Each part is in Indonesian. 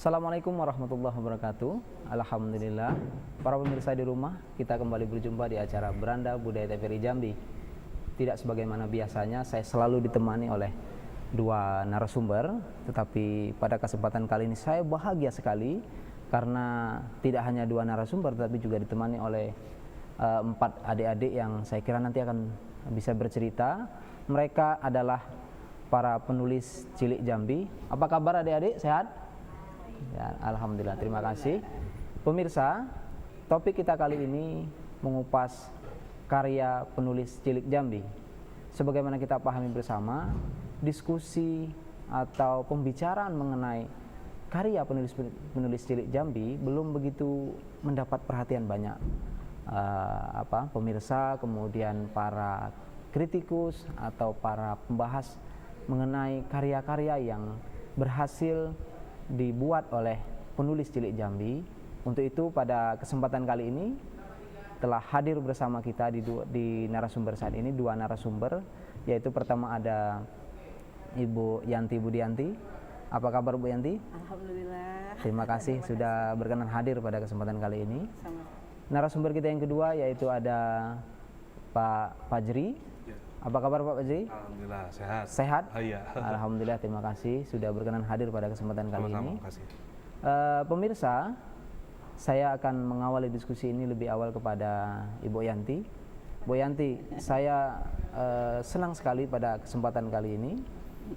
Assalamualaikum warahmatullahi wabarakatuh. Alhamdulillah, para pemirsa di rumah, kita kembali berjumpa di acara Beranda Budaya TVRI Jambi. Tidak sebagaimana biasanya, saya selalu ditemani oleh dua narasumber, tetapi pada kesempatan kali ini saya bahagia sekali karena tidak hanya dua narasumber, tetapi juga ditemani oleh 4 adik-adik yang saya kira nanti akan bisa bercerita. Mereka adalah para penulis cilik Jambi. Apa kabar adik-adik? Sehat? Ya, alhamdulillah, terima kasih. Pemirsa, topik kita kali ini mengupas karya penulis cilik Jambi. Sebagaimana kita pahami bersama, diskusi atau pembicaraan mengenai karya penulis cilik Jambi belum begitu mendapat perhatian banyak pemirsa, kemudian para kritikus atau para pembahas mengenai karya-karya yang berhasil dibuat oleh penulis cilik Jambi. Untuk itu pada kesempatan kali ini telah hadir bersama kita di narasumber saat ini dua narasumber, yaitu pertama ada Ibu Yanti Budianti. Apa kabar Bu Yanti? Alhamdulillah. Terima kasih sudah berkenan hadir pada kesempatan kali ini. Sama. Narasumber kita yang kedua yaitu ada Pak Fajri. Apa kabar Pak Fajri? Alhamdulillah sehat. Sehat? Oh, iya. Alhamdulillah, terima kasih sudah berkenan hadir pada kesempatan kali ini. Terima kasih. Pemirsa, saya akan mengawali diskusi ini lebih awal kepada Ibu Yanti. Bu Yanti, saya senang sekali pada kesempatan kali ini.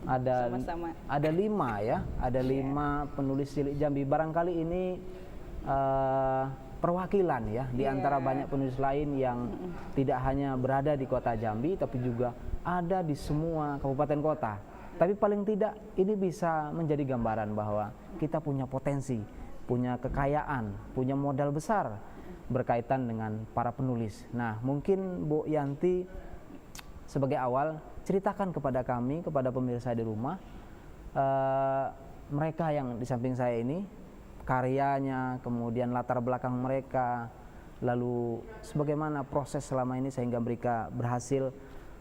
Sama-sama. Ada 5 ya, ada 5 penulis cilik Jambi. Barangkali ini perwakilan ya di antara banyak penulis lain yang tidak hanya berada di kota Jambi tapi juga ada di semua kabupaten kota. Tapi paling tidak ini bisa menjadi gambaran bahwa kita punya potensi, punya kekayaan, punya modal besar berkaitan dengan para penulis. Nah, mungkin Bu Yanti sebagai awal ceritakan kepada kami, kepada pemirsa di rumah, mereka yang di samping saya ini, karyanya, kemudian latar belakang mereka, lalu sebagaimana proses selama ini sehingga mereka berhasil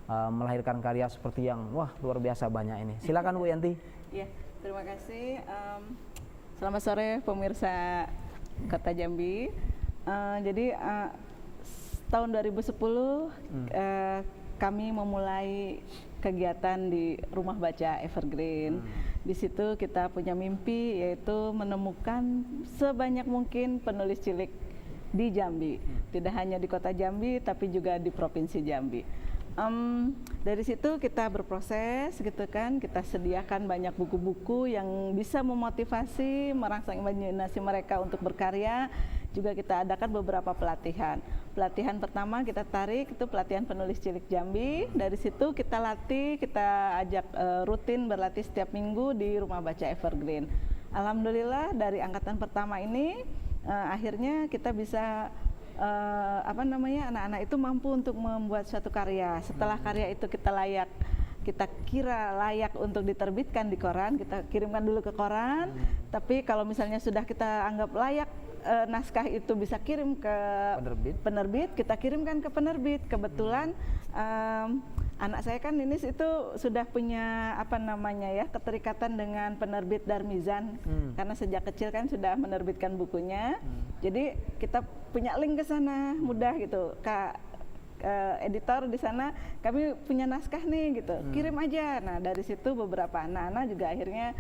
melahirkan karya seperti yang luar biasa banyak ini. Silakan Bu Yanti. Ya, terima kasih. Selamat sore pemirsa Kota Jambi. Jadi tahun 2010 kami memulai kegiatan di Rumah Baca Evergreen. Di situ kita punya mimpi yaitu menemukan sebanyak mungkin penulis cilik di Jambi. Tidak hanya di Kota Jambi tapi juga di Provinsi Jambi. Dari situ kita berproses gitu kan, kita sediakan banyak buku-buku yang bisa memotivasi, merangsang imajinasi mereka untuk berkarya. Juga kita adakan beberapa pelatihan. Pelatihan pertama kita tarik itu pelatihan penulis cilik Jambi. Dari situ kita latih, kita ajak rutin berlatih setiap minggu di Rumah Baca Evergreen. Alhamdulillah dari angkatan pertama ini akhirnya kita bisa anak-anak itu mampu untuk membuat suatu karya. Setelah karya itu kita kira layak untuk diterbitkan di koran, kita kirimkan dulu ke koran. Tapi kalau misalnya sudah kita anggap layak, naskah itu bisa kirim ke penerbit, kita kirimkan ke penerbit. Kebetulan anak saya kan ini itu sudah punya keterikatan dengan penerbit Darmizan karena sejak kecil kan sudah menerbitkan bukunya. Jadi kita punya link ke sana mudah gitu. Editor di sana kami punya naskah nih gitu, kirim aja. Nah dari situ beberapa anak-anak juga akhirnya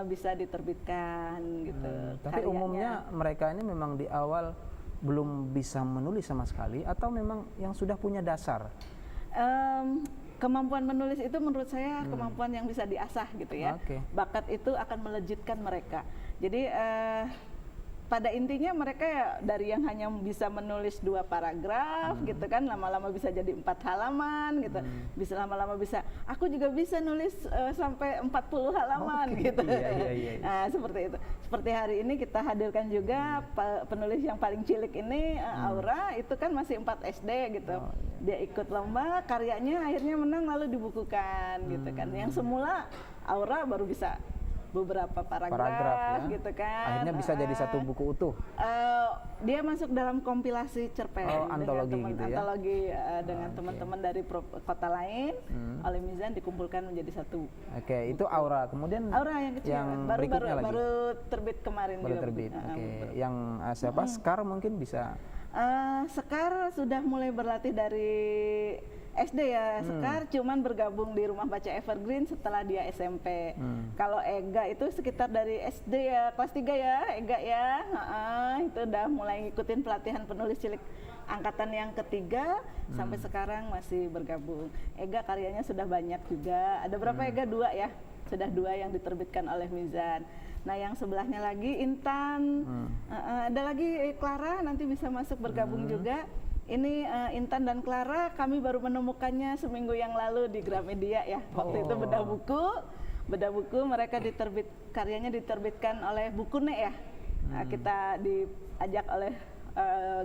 bisa diterbitkan gitu. Tapi karyanya. umumnya mereka ini memang di awal belum bisa menulis sama sekali atau memang yang sudah punya dasar? Kemampuan menulis itu menurut saya kemampuan yang bisa diasah gitu ya. Bakat itu akan melejitkan mereka. Jadi pada intinya mereka ya dari yang hanya bisa menulis 2 paragraf gitu kan, lama-lama bisa jadi 4 halaman gitu, bisa lama-lama bisa, aku juga bisa nulis sampai 40 halaman gitu. Nah seperti itu. Seperti hari ini kita hadirkan juga penulis yang paling cilik ini, Aura, itu kan masih 4 SD gitu. Dia ikut lomba, karyanya akhirnya menang lalu dibukukan gitu kan. Yang semula Aura baru bisa beberapa Paragraf, paragraf ya. gitu kan. Akhirnya bisa jadi satu buku utuh. Dia masuk dalam kompilasi cerpen Oh, dengan antologi gitu ya? antologi dengan Oke. teman-teman dari kota lain. Oleh Mizan dikumpulkan menjadi satu. Oke, itu Aura. Kemudian Aura yang kecil, yang baru berikutnya lagi. baru terbit kemarin Baru juga. terbit. Oke, Betul. yang siapa? Sekar mungkin bisa. Sekar sudah mulai berlatih dari SD ya. Sekar cuman bergabung di Rumah Baca Evergreen setelah dia SMP. Kalau Ega itu sekitar dari SD ya, kelas 3 ya, Ega ya. Itu udah mulai ngikutin pelatihan penulis cilik angkatan yang ketiga sampai sekarang masih bergabung. Ega karyanya sudah banyak juga. Ada berapa Ega? 2 ya. Sudah 2 yang diterbitkan oleh Mizan. Nah, yang sebelahnya lagi Intan, ada lagi Clara nanti bisa masuk bergabung juga. Ini Intan dan Clara kami baru menemukannya seminggu yang lalu di Gramedia ya. Waktu itu bedah buku mereka karyanya diterbitkan oleh Bukune ya. Nah, kita diajak oleh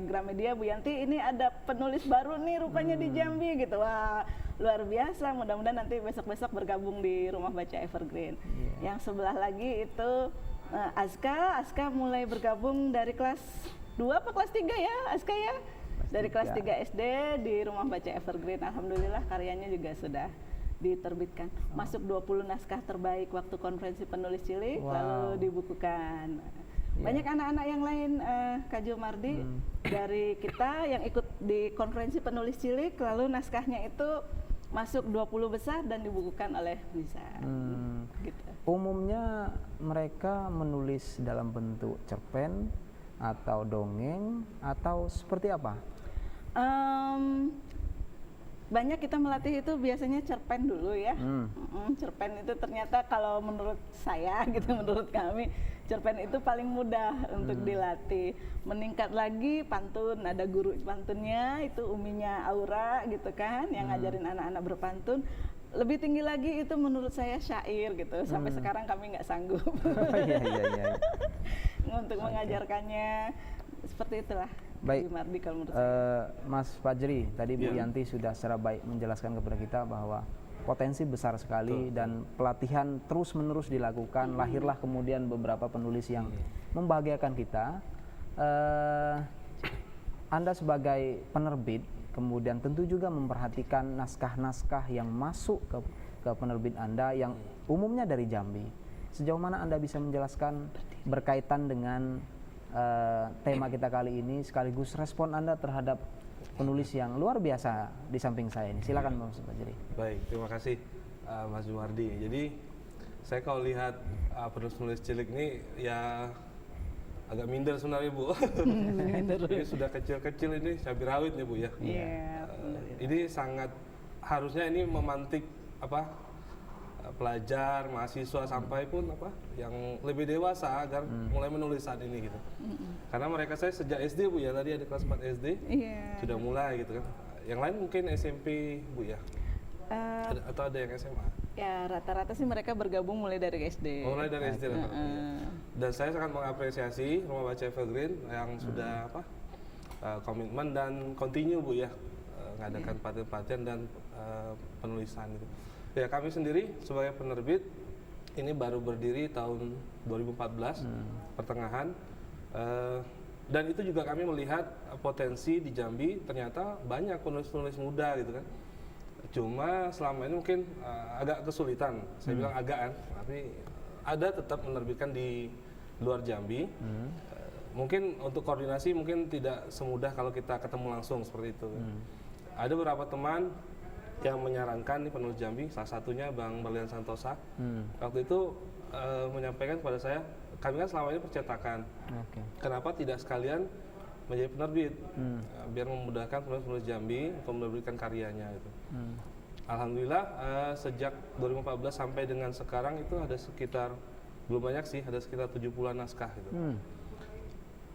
Gramedia, Bu Yanti, ini ada penulis baru nih rupanya di Jambi gitu. Wah, luar biasa. Mudah-mudahan nanti besok-besok bergabung di Rumah Baca Evergreen. Yang sebelah lagi itu Aska mulai bergabung dari kelas 2 apa kelas 3 ya, Aska ya? Dari kelas 3 SD di Rumah Baca Evergreen. Alhamdulillah karyanya juga sudah diterbitkan. Masuk 20 naskah terbaik waktu konferensi penulis cilik, lalu dibukukan. Banyak anak-anak yang lain, Kak Jomardi, dari kita yang ikut di konferensi penulis cilik, lalu naskahnya itu masuk 20 besar dan dibukukan oleh Mizan. Gitu. Umumnya mereka menulis dalam bentuk cerpen atau dongeng atau seperti apa? Banyak kita melatih itu biasanya cerpen dulu ya. Cerpen itu ternyata kalau menurut saya gitu, menurut kami cerpen itu paling mudah untuk dilatih. Meningkat lagi pantun, ada guru pantunnya itu uminya Aura gitu kan, yang ngajarin anak-anak berpantun. Lebih tinggi lagi itu menurut saya syair gitu. Sampai sekarang kami nggak sanggup Iya. untuk mengajarkannya. Seperti itulah. Baik, Mardi, kalau menurut saya. Mas Fajri, tadi Bu Yanti sudah secara baik menjelaskan kepada kita bahwa potensi besar sekali dan pelatihan terus-menerus dilakukan. Lahirlah kemudian beberapa penulis yang membahagiakan kita. Anda sebagai penerbit, kemudian tentu juga memperhatikan naskah-naskah yang masuk ke penerbit Anda yang umumnya dari Jambi. Sejauh mana Anda bisa menjelaskan berkaitan dengan tema kita kali ini, sekaligus respon Anda terhadap penulis yang luar biasa di samping saya ini. Silakan Mas Fajri. Baik, terima kasih Mas Jumardi. Jadi saya kalau lihat penulis-penulis cilik ini ya agak minder sebenarnya Bu. Ini sudah kecil-kecil ini cabai rawit nih Bu ya. Ini sangat harusnya ini memantik pelajar, mahasiswa sampai pun yang lebih dewasa agar mulai menulis saat ini gitu. Karena mereka saya sejak SD Bu ya, tadi ada kelas 4 SD sudah mulai gitu kan. Yang lain mungkin SMP Bu ya. Atau ada yang SMA. Ya rata-rata sih mereka bergabung mulai dari SD. Mulai dari SD Dan saya sangat mengapresiasi Rumah Baca Evergreen yang sudah komitmen dan continue Bu ya, mengadakan pelatihan dan penulisan gitu. Ya kami sendiri sebagai penerbit ini baru berdiri tahun 2014 pertengahan, dan itu juga kami melihat potensi di Jambi ternyata banyak penulis-penulis muda gitu kan. Cuma selama ini mungkin agak kesulitan, saya bilang agak kan, tapi ada tetap menerbitkan di luar Jambi. Mungkin untuk koordinasi mungkin tidak semudah kalau kita ketemu langsung seperti itu. Ada beberapa teman yang menyarankan nih penulis Jambi, salah satunya Bang Berlian Santosa. Waktu itu menyampaikan kepada saya, kami kan selama ini percetakan, kenapa tidak sekalian menjadi penerbit, biar memudahkan penulis-penulis Jambi untuk menerbitkan karyanya gitu. Alhamdulillah sejak 2014 sampai dengan sekarang itu ada sekitar, belum banyak sih, ada sekitar 70-an naskah gitu.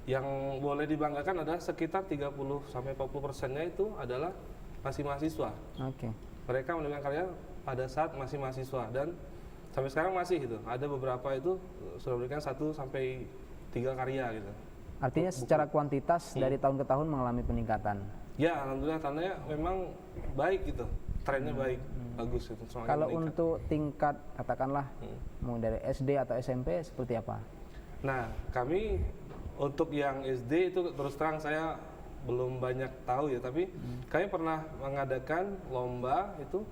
Yang boleh dibanggakan adalah sekitar 30-40%-nya itu adalah masih mahasiswa. Mereka menerbitkan karya pada saat masih mahasiswa dan sampai sekarang masih gitu. Ada beberapa itu sudah memberikan 1-3 karya gitu. Artinya secara kuantitas dari tahun ke tahun mengalami peningkatan. Ya, alhamdulillah karena memang baik gitu. trennya baik, bagus itu. Semakin Kalau meningkat. untuk tingkat katakanlah mau dari SD atau SMP seperti apa? Nah, kami untuk yang SD itu terus terang saya belum banyak tahu ya, tapi kami pernah mengadakan lomba itu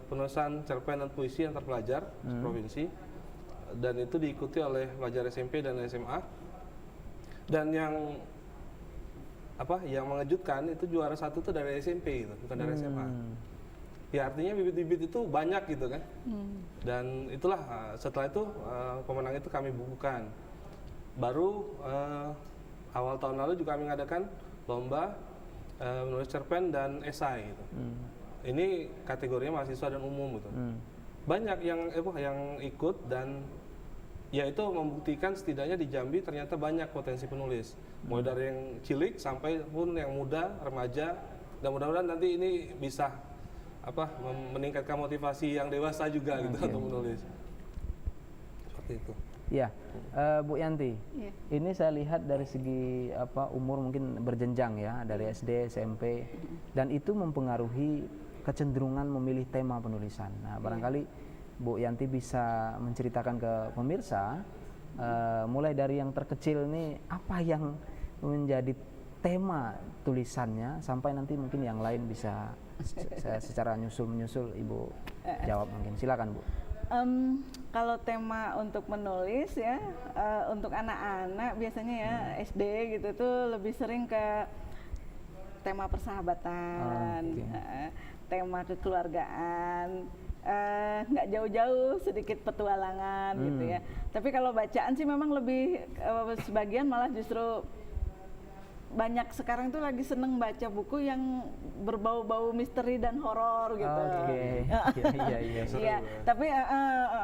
penulisan cerpen dan puisi antar pelajar provinsi, dan itu diikuti oleh pelajar SMP dan SMA. Dan yang mengejutkan itu juara satu itu dari SMP gitu, bukan dari SMA. Ya artinya bibit-bibit itu banyak gitu kan. Dan itulah setelah itu pemenang itu kami bukukan. Baru awal tahun lalu juga kami mengadakan lomba menulis cerpen dan esai gitu. Ini kategorinya mahasiswa dan umum gitu. Banyak yang ikut, dan ya itu membuktikan setidaknya di Jambi ternyata banyak potensi penulis. Mulai dari yang cilik sampai pun yang muda, remaja, dan mudah-mudahan nanti ini bisa meningkatkan motivasi yang dewasa juga gitu untuk menulis. Seperti itu. Ya, Bu Yanti, ini saya lihat dari segi umur mungkin berjenjang ya, dari SD, SMP, dan itu mempengaruhi kecenderungan memilih tema penulisan. Nah, barangkali Bu Yanti bisa menceritakan ke pemirsa, mulai dari yang terkecil nih, apa yang menjadi tema tulisannya, sampai nanti mungkin yang lain bisa secara menyusul Ibu jawab mungkin. Silakan Bu. Kalau tema untuk menulis ya, untuk anak-anak biasanya ya SD gitu tuh lebih sering ke tema persahabatan, tema kekeluargaan, nggak jauh-jauh sedikit petualangan gitu ya. Tapi kalau bacaan sih memang lebih sebagian malah justru banyak sekarang tuh lagi seneng baca buku yang berbau-bau misteri dan horor gitu. Iya, tapi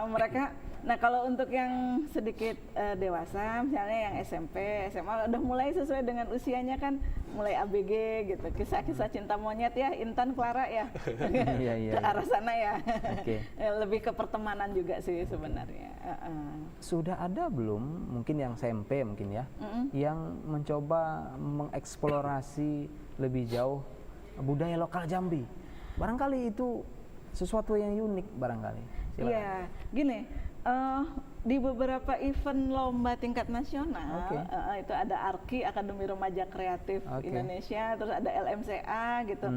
mereka, nah kalau untuk yang sedikit dewasa, misalnya yang SMP, SMA udah mulai sesuai dengan usianya kan, mulai ABG gitu, kisah-kisah cinta monyet ya, Intan Clara ya, ke arah sana ya. Lebih ke pertemanan juga sih sebenarnya. Sudah ada belum mungkin yang SMP mungkin ya, yang mencoba mengeksplorasi lebih jauh budaya lokal Jambi? Barangkali itu sesuatu yang unik barangkali. Iya, gini, di beberapa event lomba tingkat nasional, itu ada ARKI, Akademi Remaja Kreatif Indonesia, terus ada LMCA gitu,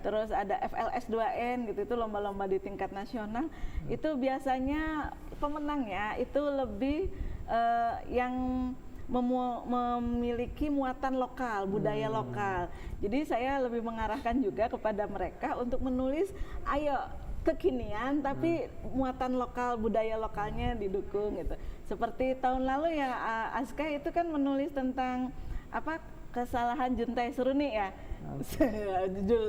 terus ada FLS 2N gitu, itu lomba-lomba di tingkat nasional. Itu biasanya pemenangnya itu lebih yang memiliki muatan lokal, budaya lokal. Jadi saya lebih mengarahkan juga kepada mereka untuk menulis, ayo kekinian tapi muatan lokal, budaya lokalnya didukung gitu. Seperti tahun lalu ya, Aska itu kan menulis tentang kesalahan Juntai Seruni ya.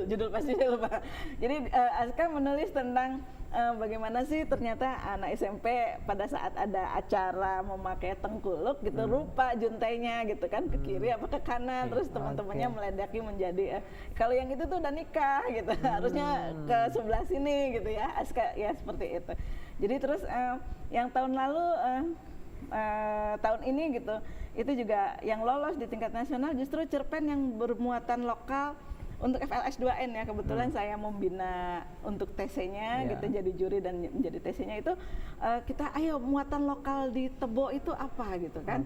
Judul pasti lupa. Jadi Aska menulis tentang bagaimana sih ternyata anak SMP pada saat ada acara memakai tengkuluk gitu, lupa juntainya gitu kan, ke kiri apa ke kanan, terus teman-temannya meledaki menjadi kalau yang itu tuh udah nikah gitu, harusnya ke sebelah sini gitu ya, Aska ya seperti itu. Jadi terus yang tahun lalu tahun ini gitu, itu juga yang lolos di tingkat nasional justru cerpen yang bermuatan lokal. Untuk FLS 2N ya, kebetulan saya membina untuk TC-nya gitu, jadi juri dan menjadi TC-nya itu kita ayo muatan lokal di Tebo itu apa gitu kan.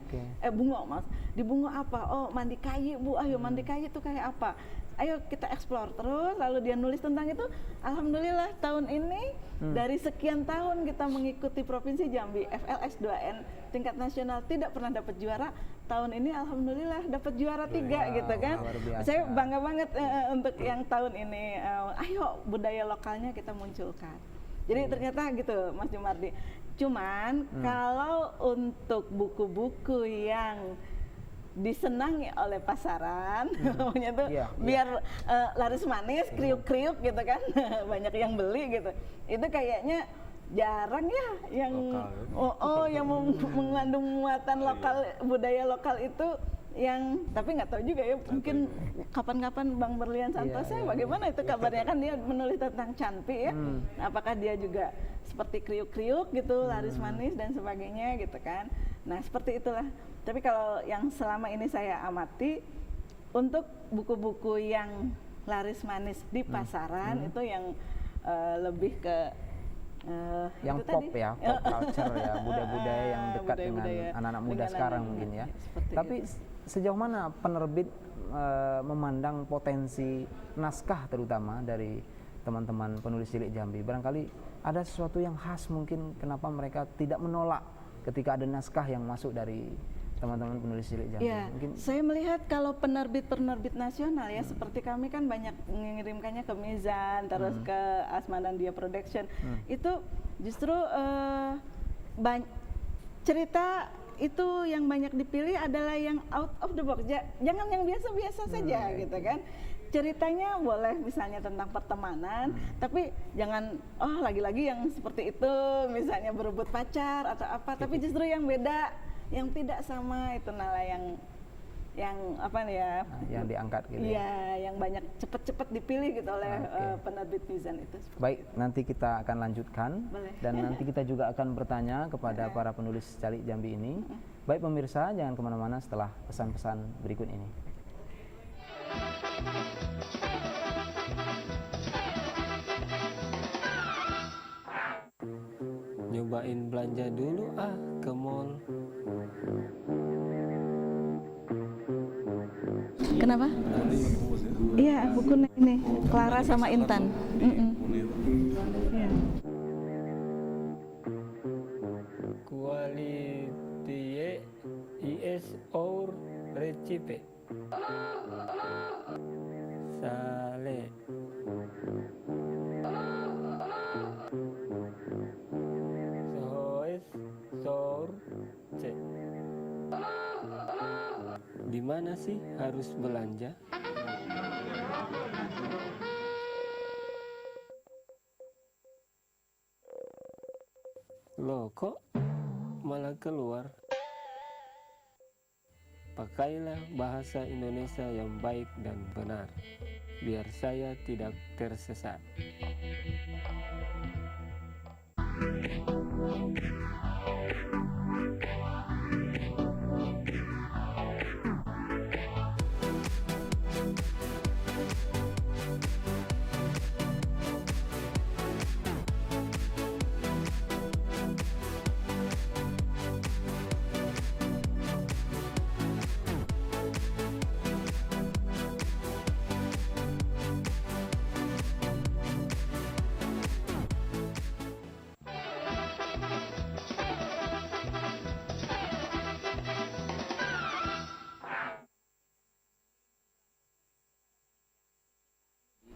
Bungo Mas, di Bungo apa? Oh mandi kayu Bu, ayo mandi kayu itu kayak apa? Ayo kita explore terus, lalu dia nulis tentang itu. Alhamdulillah tahun ini dari sekian tahun kita mengikuti Provinsi Jambi FLS 2N tingkat nasional tidak pernah dapat juara. Tahun ini alhamdulillah dapat juara 3 gitu kan. Saya bangga banget untuk yang tahun ini. Ayo budaya lokalnya kita munculkan. Jadi ternyata gitu Mas Jumardi. Cuman kalau untuk buku-buku yang disenangi oleh pasaran, namanya tuh biar laris manis, kriuk-kriuk gitu kan, banyak yang beli gitu. Itu kayaknya jarang ya yang yang mengandung muatan lokal, budaya lokal itu yang, tapi nggak tahu juga ya, mungkin kapan-kapan Bang Berlian Santosa bagaimana itu kabarnya, kan dia menulis tentang cantik ya, apakah dia juga seperti kriuk-kriuk gitu, laris manis dan sebagainya gitu kan. Nah seperti itulah. Tapi kalau yang selama ini saya amati, untuk buku-buku yang laris manis di pasaran itu yang lebih ke yang itu pop tadi. ya, pop culture ya, budaya-budaya yang dekat Budaya-budaya dengan anak-anak muda dengan sekarang anak-anak, mungkin ya. seperti Tapi itu. sejauh mana penerbit memandang potensi naskah terutama dari teman-teman penulis cilik Jambi? Barangkali ada sesuatu yang khas mungkin kenapa mereka tidak menolak ketika ada naskah yang masuk dari teman-teman penulis cilik Jambi. Ya, Mungkin saya melihat kalau penerbit-penerbit nasional ya seperti kami kan banyak mengirimkannya ke Mizan, terus ke Asmanandia Production. Itu justru cerita itu yang banyak dipilih adalah yang out of the box. Jangan yang biasa-biasa saja gitu kan. Ceritanya boleh misalnya tentang pertemanan, tapi jangan lagi-lagi yang seperti itu misalnya berebut pacar atau apa, tapi justru yang beda, yang tidak sama itu Nala yang apa nih ya? yang diangkat gitu. Ya. Iya, yang banyak cepet-cepet dipilih gitu oleh penerbit Mizan itu. Baik, nanti kita akan lanjutkan. Boleh. Dan nanti kita juga akan bertanya kepada para penulis cilik Jambi ini. Baik pemirsa, jangan kemana-mana setelah pesan-pesan berikut ini. Nyobain belanja dulu ke mall. Kenapa? Iya, bukunya ini Clara sama Intan. Iya. Quality is or recipe. Sale. Soes sor ce. Di mana sih harus belanja? Loh, kok malah keluar? Pakailah bahasa Indonesia yang baik dan benar, biar saya tidak tersesat.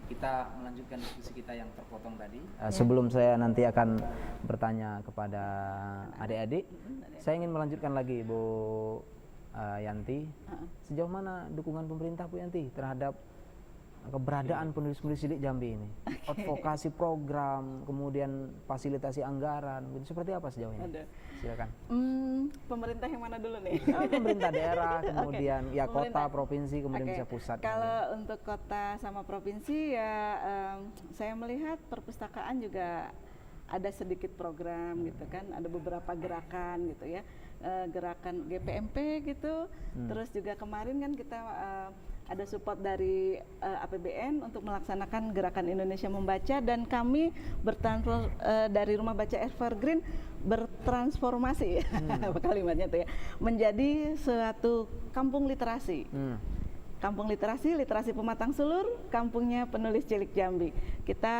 Kita melanjutkan diskusi kita yang terpotong tadi. Sebelum saya nanti akan bertanya kepada adik-adik, saya ingin melanjutkan lagi Bu Yanti. Sejauh mana dukungan pemerintah Bu Yanti terhadap keberadaan penulis-penulis cilik Jambi ini? Advokasi program, kemudian fasilitasi anggaran, seperti apa sejauh ini? Silakan. Pemerintah yang mana dulu nih? Pemerintah daerah, kemudian ya kota, Pemerintah. provinsi, kemudian bisa pusat. Kalau untuk kota sama provinsi ya saya melihat perpustakaan juga ada sedikit program gitu kan, ada beberapa gerakan gitu ya, gerakan GPMP gitu. Terus juga kemarin kan kita ada support dari APBN untuk melaksanakan gerakan Indonesia Membaca, dan kami dari Rumah Baca Evergreen bertransformasi kalimatnya tuh ya, menjadi suatu kampung literasi. Kampung literasi Pematang Sulur, kampungnya penulis cilik Jambi. Kita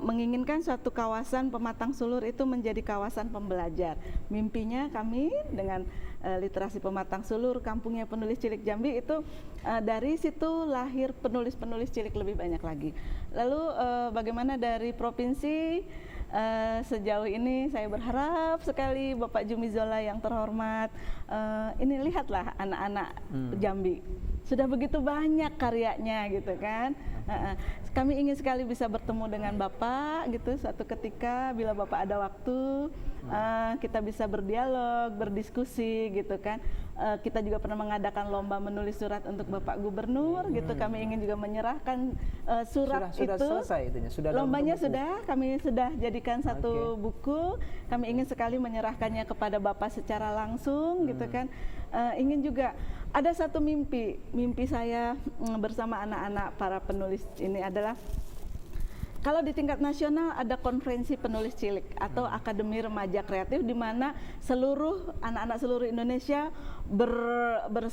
menginginkan suatu kawasan Pematang Sulur itu menjadi kawasan pembelajar. Mimpinya kami dengan literasi Pematang Sulur, kampungnya penulis cilik Jambi itu dari situ lahir penulis-penulis cilik lebih banyak lagi. Lalu bagaimana dari provinsi? Sejauh ini saya berharap sekali Bapak Jumi Zola yang terhormat, ini lihatlah anak-anak Jambi sudah begitu banyak karyanya gitu kan. Kami ingin sekali bisa bertemu dengan Bapak gitu suatu ketika bila Bapak ada waktu, kita bisa berdialog, berdiskusi gitu kan. Kita juga pernah mengadakan lomba menulis surat untuk Bapak Gubernur gitu. Kami ingin juga menyerahkan surat sudah itu. Selesai itunya, sudah lombanya sudah, kami sudah jadi menyajikan satu buku, kami ingin sekali menyerahkannya kepada Bapak secara langsung gitu kan. Ingin juga ada satu mimpi saya bersama anak-anak para penulis ini adalah kalau di tingkat nasional ada konferensi penulis cilik atau akademi remaja kreatif di mana seluruh anak-anak seluruh Indonesia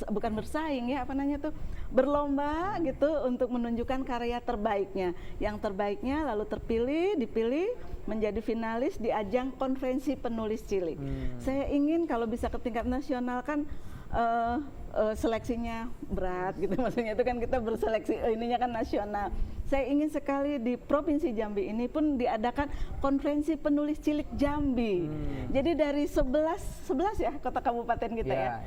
bukan bersaing ya, berlomba gitu untuk menunjukkan karya terbaiknya. Yang terbaiknya lalu dipilih menjadi finalis di ajang konferensi penulis cilik. Saya ingin kalau bisa ke tingkat nasional kan seleksinya berat gitu, maksudnya itu kan kita berseleksi ininya kan nasional. Saya ingin sekali di Provinsi Jambi ini pun diadakan konferensi penulis cilik Jambi. Jadi dari 11 ya kota kabupaten kita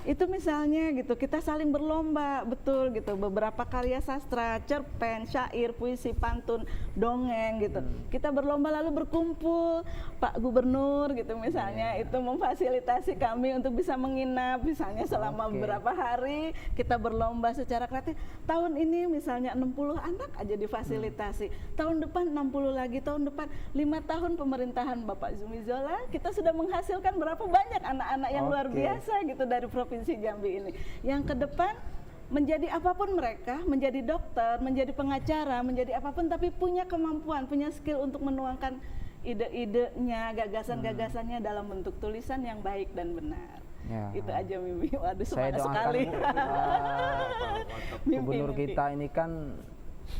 itu misalnya gitu kita saling berlomba betul gitu, beberapa karya sastra, cerpen, syair, puisi, pantun, dongeng gitu. Kita berlomba lalu berkumpul, Pak Gubernur gitu misalnya itu memfasilitasi kami untuk bisa menginap misalnya selama beberapa hari, kita berlomba secara kreatif. Tahun ini misalnya 60 anak aja difasilitasi. Tahun depan 60 lagi, tahun depan 5 tahun pemerintahan Bapak Zumi Zola, kita sudah menghasilkan berapa banyak anak-anak yang luar biasa gitu dari Provinsi Jambi ini. Yang ke depan menjadi apapun mereka, menjadi dokter, menjadi pengacara, menjadi apapun tapi punya kemampuan, punya skill untuk menuangkan ide-idenya, gagasan-gagasannya dalam bentuk tulisan yang baik dan benar. Itu aja mimpi. Waduh, semangat sekali. Gubernur kita ini kan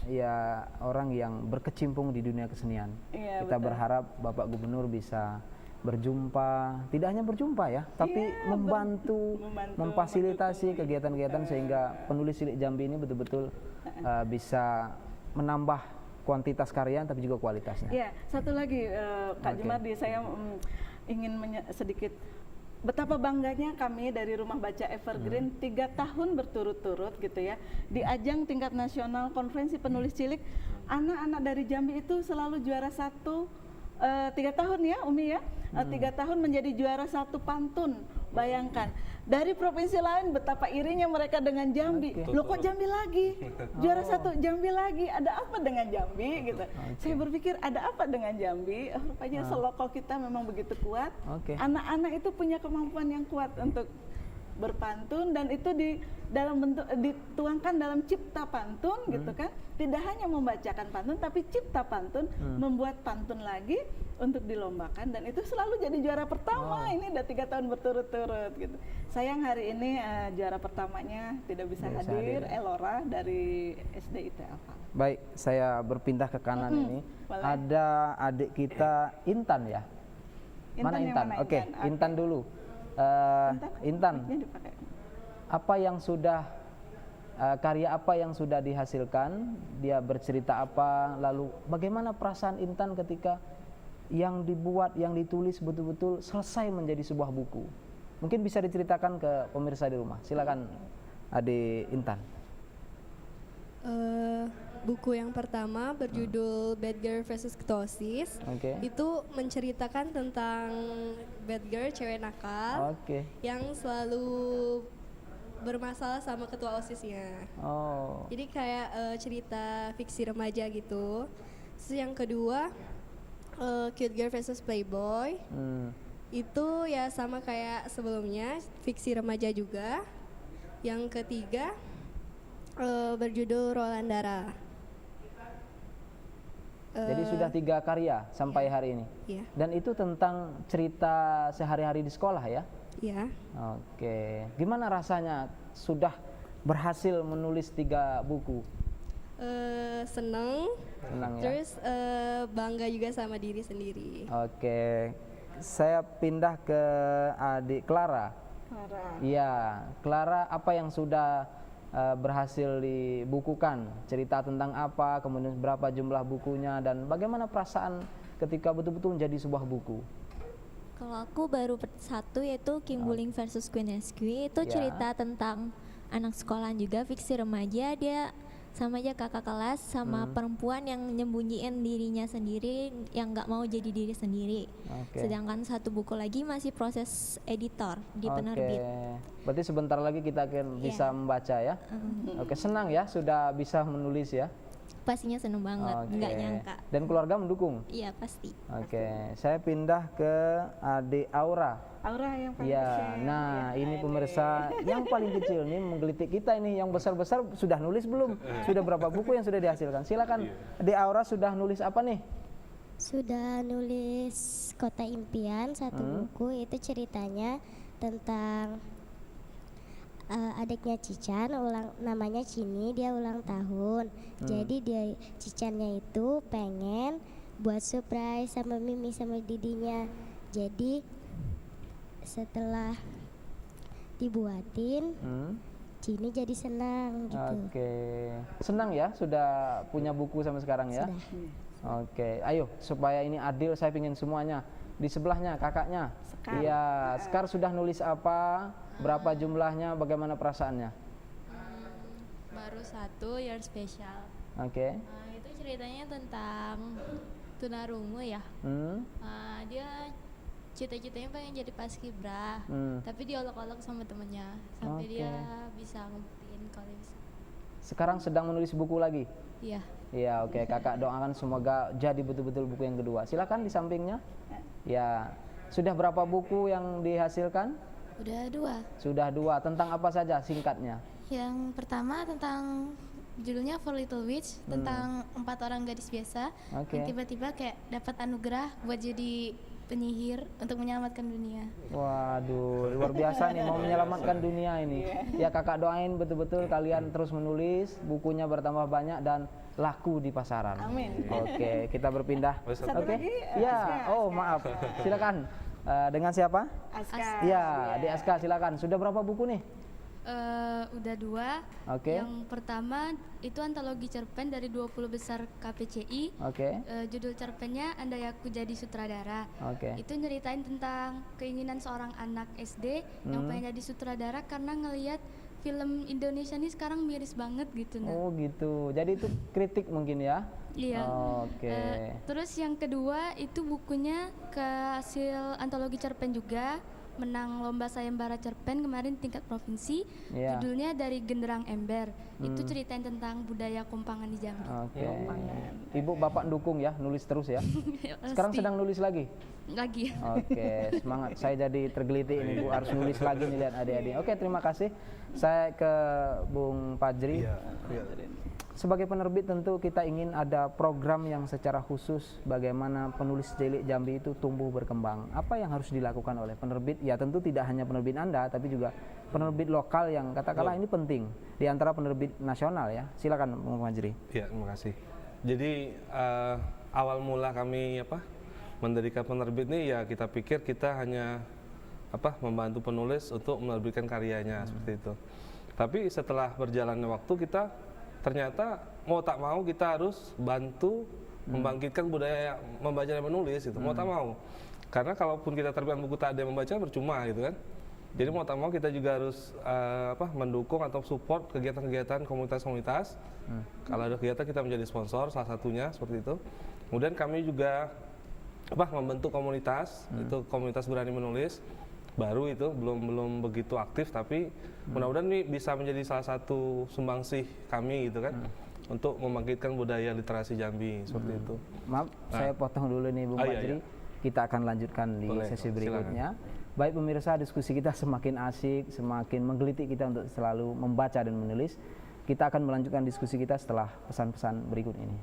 ya orang yang berkecimpung di dunia kesenian. Kita berharap Bapak Gubernur bisa berjumpa, tidak hanya berjumpa ya, tapi membantu memfasilitasi kegiatan-kegiatan sehingga penulis cilik Jambi ini betul-betul bisa menambah kuantitas karya tapi juga kualitasnya. Ya, satu lagi Kak Jumardi, saya ingin sedikit betapa bangganya kami dari Rumah Baca Evergreen 3 tahun berturut-turut gitu ya di ajang tingkat nasional konferensi penulis cilik. Anak-anak dari Jambi itu selalu juara 1 3 tahun ya Umi ya, 3 tahun menjadi juara 1 pantun. Bayangkan dari provinsi lain betapa irinya mereka dengan Jambi. Loh kok Jambi lagi? Juara 1 Jambi lagi. Ada apa dengan Jambi gitu? Saya berpikir ada apa dengan Jambi? Rupanya selokol kita memang begitu kuat. Anak-anak itu punya kemampuan yang kuat untuk berpantun dan itu dalam bentuk dituangkan dalam cipta pantun gitu kan. Tidak hanya membacakan pantun tapi cipta pantun, membuat pantun lagi untuk dilombakan dan itu selalu jadi juara pertama. Ini udah 3 tahun berturut-turut gitu. Sayang hari ini juara pertamanya tidak bisa hadir, Elora dari SDIT Alfa. Baik, saya berpindah ke kanan ini. Boleh. Ada adik kita Intan ya. Mana Intan? Oke, Intan dulu. Intan, apa yang sudah karya apa yang sudah dihasilkan? Dia bercerita apa? Lalu bagaimana perasaan Intan ketika yang dibuat, yang ditulis betul-betul selesai menjadi sebuah buku? Mungkin bisa diceritakan ke pemirsa di rumah. Silakan, Adik Intan. Buku yang pertama berjudul Bad Girl versus Ketosis. Itu menceritakan tentang bad girl, cewek nakal yang selalu bermasalah sama ketua OSISnya. Jadi kayak cerita fiksi remaja gitu. Terus yang kedua Cute Girl versus Playboy. Itu ya sama kayak sebelumnya, fiksi remaja juga. Yang ketiga berjudul Rolandara. Jadi sudah 3 karya sampai hari ini. Dan itu tentang cerita sehari-hari di sekolah ya? Iya. Oke. Gimana rasanya sudah berhasil menulis 3 buku? Seneng ya? Terus bangga juga sama diri sendiri. Oke. Saya pindah ke adik Clara. Iya, Clara, apa yang sudah berhasil dibukukan? Cerita tentang apa, kemudian berapa jumlah bukunya, dan bagaimana perasaan ketika betul-betul menjadi sebuah buku? Kalau aku baru 1 yaitu Kim Buling versus Queen Esqui. Itu cerita tentang anak sekolahan juga, fiksi remaja. Dia sama aja kakak kelas sama perempuan yang nyembunyiin dirinya sendiri, yang nggak mau jadi diri sendiri. Sedangkan 1 buku lagi masih proses editor di penerbit. Berarti sebentar lagi kita akan bisa membaca ya. Senang ya sudah bisa menulis ya. pastinya seneng banget, nggak nyangka. Dan keluarga mendukung? Iya pasti. Oke, saya pindah ke adik Aura. Aura yang paling Ya, kecil. nah ini pemirsa yang paling kecil nih menggelitik kita ini, yang besar-besar sudah nulis belum? Sudah berapa buku yang sudah dihasilkan? Silakan, adik Aura sudah nulis apa nih? Sudah nulis Kota Impian, satu buku, itu ceritanya tentang adiknya Cican, namanya Cini, dia ulang tahun. Jadi dia Cicannya itu pengen buat surprise sama Mimi sama Didinya. Jadi setelah dibuatin, Cini jadi senang gitu. Oke, senang ya sudah punya buku sampai sekarang ya? Sudah. Oke, ayo supaya ini adil, saya ingin semuanya. Di sebelahnya kakaknya. Iya, Sekar sudah nulis apa? Berapa jumlahnya? Bagaimana perasaannya? Baru satu, Your Special. Oke. Itu ceritanya tentang tunarungu ya. Dia cita-citanya pengen jadi paskibra, tapi diolok-olok sama temennya sampai dia bisa ngebuktiin kalau bisa. Sekarang sedang menulis buku lagi? Iya. Iya, oke. Kakak doakan semoga jadi betul-betul buku yang kedua. Silakan di sampingnya. Ya, sudah berapa buku yang dihasilkan? Udah 2. Sudah 2. Tentang apa saja singkatnya? Yang pertama tentang judulnya Four Little Witch, tentang 4 orang gadis biasa yang tiba-tiba kayak dapat anugerah buat jadi penyihir untuk menyelamatkan dunia. Waduh, luar biasa nih mau menyelamatkan dunia ini. Ya kakak doain betul-betul kalian terus menulis, bukunya bertambah banyak dan laku di pasaran. Amin. Oke, kita berpindah. Oke. Ya, oh maaf. Silakan. Dengan siapa? Aska. Ya, di Aska silakan. Sudah berapa buku nih? Udah 2. Oke. Yang pertama itu antologi cerpen dari 20 besar KPCI. Oke. Judul cerpennya Andai Aku Jadi Sutradara. Oke. Itu nyeritain tentang keinginan seorang anak SD yang pengen jadi sutradara karena ngelihat film Indonesia ini sekarang miris banget gitu. Oh gitu. Jadi itu kritik mungkin ya? Iya. Oke. Terus yang kedua itu bukunya ke hasil antologi cerpen juga, menang lomba sayembara cerpen kemarin tingkat provinsi. Judulnya Dari Genderang Ember. Itu ceritain tentang budaya Kompangan di Jambi. Oke. Ibu bapak dukung ya, nulis terus ya. Sekarang sedang nulis lagi? Lagi. Oke, semangat. Saya jadi tergelitik ini Bu, harus nulis lagi nih lihat adik-adik. Oke, terima kasih. Saya ke Bung Fajri. Sebagai penerbit tentu kita ingin ada program yang secara khusus bagaimana penulis cilik Jambi itu tumbuh berkembang. Apa yang harus dilakukan oleh penerbit? Ya tentu tidak hanya penerbit Anda, tapi juga penerbit lokal yang katakanlah ini penting di antara penerbit nasional ya. Silakan Bung Fajri. Ya, terima kasih. Jadi awal mula kami mendirikan penerbit ini ya kita pikir kita hanya membantu penulis untuk menerbitkan karyanya seperti itu. Tapi setelah berjalannya waktu kita ternyata mau tak mau kita harus bantu membangkitkan budaya membaca dan menulis itu, mau tak mau. Karena kalaupun kita terbitkan buku tak ada yang membaca percuma gitu kan. Jadi mau tak mau kita juga harus mendukung atau support kegiatan-kegiatan komunitas-komunitas. Kalau ada kegiatan kita menjadi sponsor salah satunya seperti itu. Kemudian kami juga membentuk komunitas, itu komunitas berani menulis. Baru itu belum begitu aktif, tapi mudah-mudahan ini bisa menjadi salah satu sumbangsih kami gitu kan untuk membangkitkan budaya literasi Jambi seperti itu. Maaf, saya potong dulu nih Bung Fajri. Kita akan lanjutkan di sesi berikutnya. Baik pemirsa, diskusi kita semakin asik, semakin menggelitik kita untuk selalu membaca dan menulis. Kita akan melanjutkan diskusi kita setelah pesan-pesan berikut ini.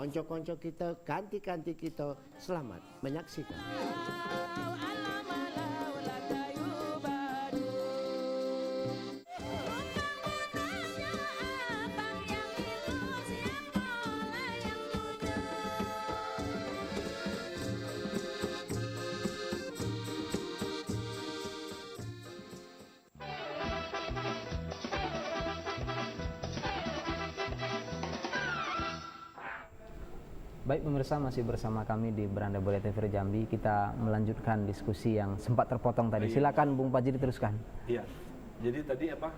konco-konco kita, kanti-kanti kita, selamat menyaksikan. Baik pemirsa, masih bersama kami di Beranda Budaya TVRI Jambi. Kita melanjutkan diskusi yang sempat terpotong tadi. Silakan Bung Fajri teruskan. Iya. Jadi tadi apa?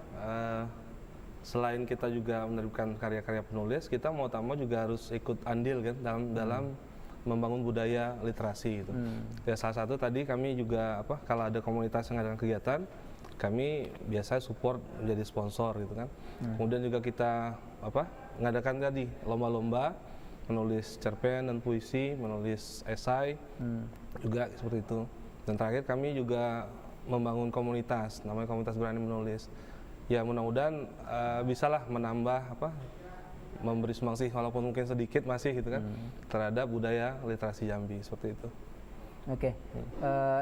Selain kita juga menerbitkan karya-karya penulis, kita mau tak mau juga harus ikut andil kan dalam membangun budaya literasi gitu. Ya salah satu tadi kami juga apa? Kalau ada komunitas yang mengadakan kegiatan, kami biasa support menjadi sponsor gitu kan. Kemudian juga kita apa? Mengadakan tadi lomba-lomba menulis cerpen dan puisi, menulis esai, juga seperti itu. Dan terakhir kami juga membangun komunitas, namanya Komunitas Berani Menulis. Ya mudah-mudahan bisalah menambah apa, memberi sumbangsih walaupun mungkin sedikit masih gitu kan, terhadap budaya literasi Jambi seperti itu. Oke,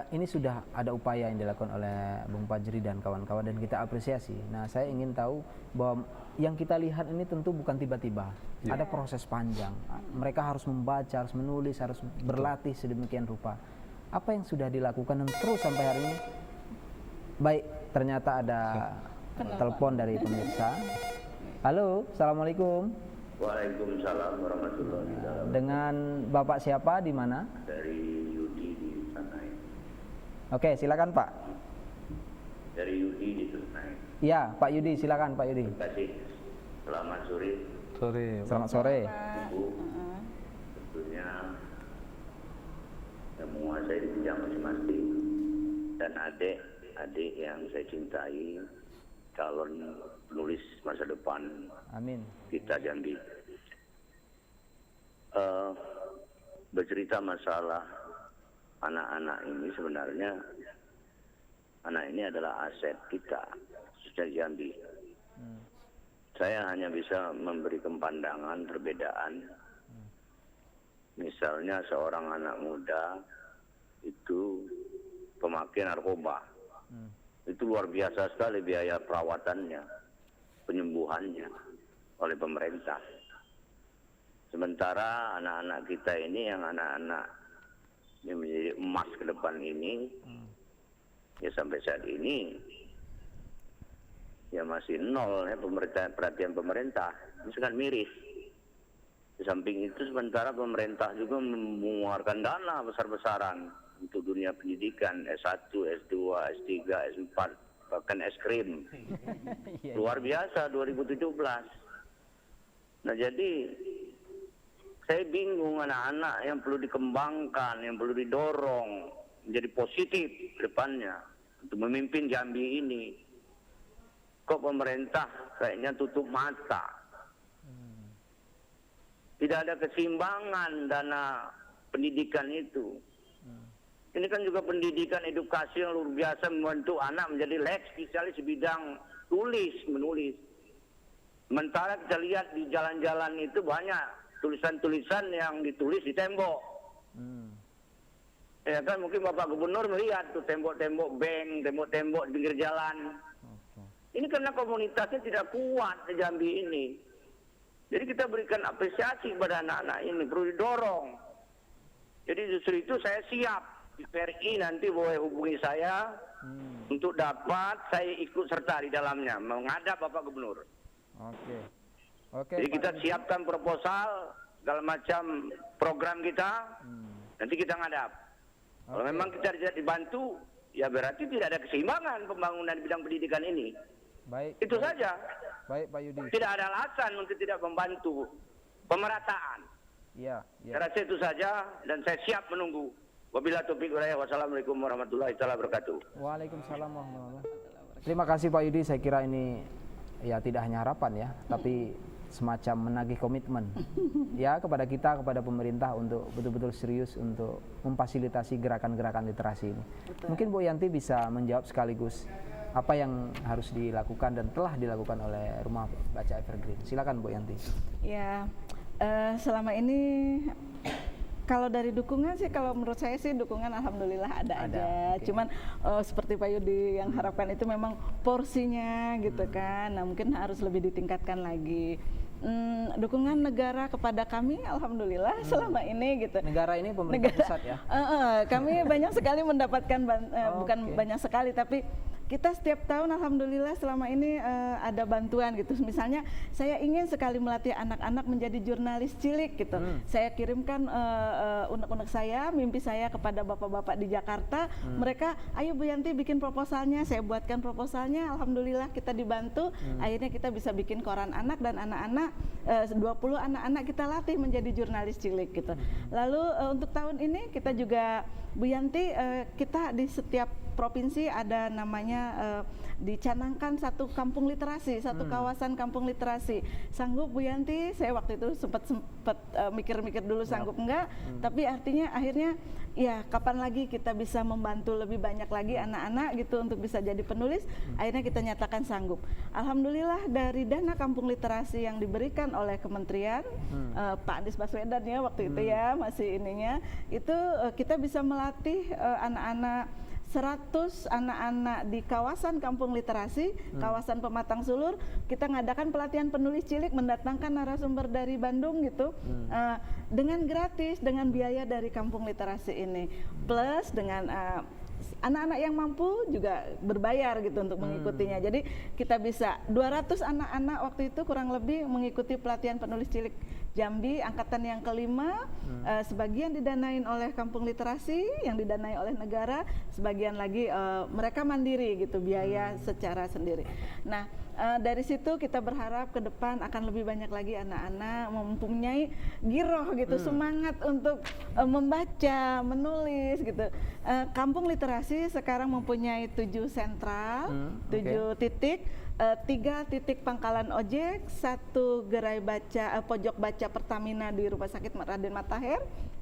ini sudah ada upaya yang dilakukan oleh Bung Fajri dan kawan-kawan dan kita apresiasi. Nah, saya ingin tahu bahwa yang kita lihat ini tentu bukan tiba-tiba, ada proses panjang. Mereka harus membaca, harus menulis, harus berlatih sedemikian rupa. Apa yang sudah dilakukan dan terus sampai hari ini? Baik, ternyata ada telepon dari pemirsa. Halo, assalamualaikum. Waalaikumsalam warahmatullahi wabarakatuh. Dengan Bapak siapa, di mana? Dari Yudi di Sunai. Oke, silakan Pak. Dari Yudi di Sunai. Ya, Pak Yudi, silakan Pak Yudi. Terima kasih. Selamat sore. Selamat sore. Ibu, tentunya yang menguasai di bidang masing-masing dan adik yang saya cintai, calon penulis masa depan. Amin. Kita Jambi. Bercerita masalah anak-anak ini, sebenarnya anak ini adalah aset kita sudah Jambi. Saya hanya bisa memberikan pandangan perbedaan. Misalnya seorang anak muda itu pemakai narkoba, itu luar biasa sekali biaya perawatannya, penyembuhannya oleh pemerintah. Sementara anak-anak kita ini yang anak-anak yang menjadi emas ke depan ini, ya sampai saat ini ya masih nol ya perhatian pemerintah. Itu sangat miris. Di samping itu sementara pemerintah juga mengeluarkan dana besar-besaran untuk dunia pendidikan, S1, S2, S3, S4, bahkan es krim. Luar biasa 2017. Nah jadi saya bingung, anak-anak yang perlu dikembangkan, yang perlu didorong menjadi positif ke depannya untuk memimpin Jambi ini. Kok pemerintah kayaknya tutup mata. Tidak ada keseimbangan dana pendidikan itu. Ini kan juga pendidikan edukasi yang luar biasa membantu anak menjadi spesialis di bidang menulis. Sementara kita lihat di jalan-jalan itu banyak tulisan-tulisan yang ditulis di tembok. Ya kan mungkin Bapak Gubernur melihat tuh tembok-tembok bank, tembok-tembok di pinggir jalan. Ini karena komunitasnya tidak kuat di Jambi ini. Jadi kita berikan apresiasi kepada anak-anak ini, perlu didorong. Jadi justru itu saya siap di PRI nanti boleh hubungi saya untuk dapat saya ikut serta di dalamnya menghadap Bapak Gubernur. Jadi kita siapkan proposal dalam macam program kita, nanti kita ngadap. Kalau memang kita tidak dibantu, ya berarti tidak ada keseimbangan pembangunan di bidang pendidikan ini. Itu saja. Baik Pak Yudi. Tidak ada alasan untuk tidak membantu pemerataan. Saya rasa itu saja dan saya siap menunggu. Wabillahi taufiq wal hidayah. Wassalamualaikum warahmatullahi wabarakatuh. Waalaikumsalam warahmatullahi wabarakatuh. Terima kasih Pak Yudi. Saya kira ini ya tidak hanya harapan ya, tapi semacam menagih komitmen ya kepada kita, kepada pemerintah untuk betul-betul serius untuk memfasilitasi gerakan-gerakan literasi ini. Mungkin Bu Yanti bisa menjawab sekaligus apa yang harus dilakukan dan telah dilakukan oleh Rumah Baca Evergreen. Silakan Bu Yanti. Ya, Selama ini kalau dari dukungan sih, kalau menurut saya sih dukungan alhamdulillah ada aja. Okay. Cuman seperti Pak Yudi yang harapkan itu memang porsinya gitu kan. Nah mungkin harus lebih ditingkatkan lagi. Dukungan negara kepada kami alhamdulillah selama ini gitu. Negara ini pemerintah pusat ya? Kami banyak sekali mendapatkan, bukan banyak sekali tapi kita setiap tahun alhamdulillah selama ini ada bantuan gitu. Misalnya saya ingin sekali melatih anak-anak menjadi jurnalis cilik gitu. Saya kirimkan unek-unek saya, mimpi saya kepada bapak-bapak di Jakarta. Mereka, ayo Bu Yanti bikin proposalnya. Saya buatkan proposalnya, alhamdulillah kita dibantu. Akhirnya kita bisa bikin koran anak dan anak-anak 20 anak-anak kita latih menjadi jurnalis cilik gitu. Lalu untuk tahun ini kita juga Bu Yanti, kita di setiap provinsi ada namanya dicanangkan satu kampung literasi, satu kawasan kampung literasi. Sanggup Bu Yanti? Saya waktu itu sempat mikir-mikir dulu sanggup enggak, tapi artinya akhirnya ya kapan lagi kita bisa membantu lebih banyak lagi anak-anak gitu untuk bisa jadi penulis. Akhirnya kita nyatakan sanggup. Alhamdulillah dari dana kampung literasi yang diberikan oleh kementerian Pak Anies Baswedan ya waktu itu ya masih ininya itu kita bisa melatih anak-anak 100 anak-anak di kawasan kampung literasi, kawasan Pematang Sulur. Kita ngadakan pelatihan penulis cilik, mendatangkan narasumber dari Bandung gitu, dengan gratis, dengan biaya dari kampung literasi ini, plus dengan anak-anak yang mampu juga berbayar gitu untuk mengikutinya. Jadi kita bisa 200 anak-anak waktu itu kurang lebih mengikuti pelatihan penulis cilik Jambi angkatan yang kelima. Sebagian didanain oleh kampung literasi yang didanai oleh negara, sebagian lagi mereka mandiri gitu, biaya secara sendiri. Nah dari situ kita berharap ke depan akan lebih banyak lagi anak-anak mempunyai giroh gitu, semangat untuk membaca, menulis gitu. Kampung literasi sekarang mempunyai 7 sentral, 7 titik, 3 titik pangkalan ojek, 1 gerai baca, pojok baca Pertamina di Rumah Sakit Raden Matahir,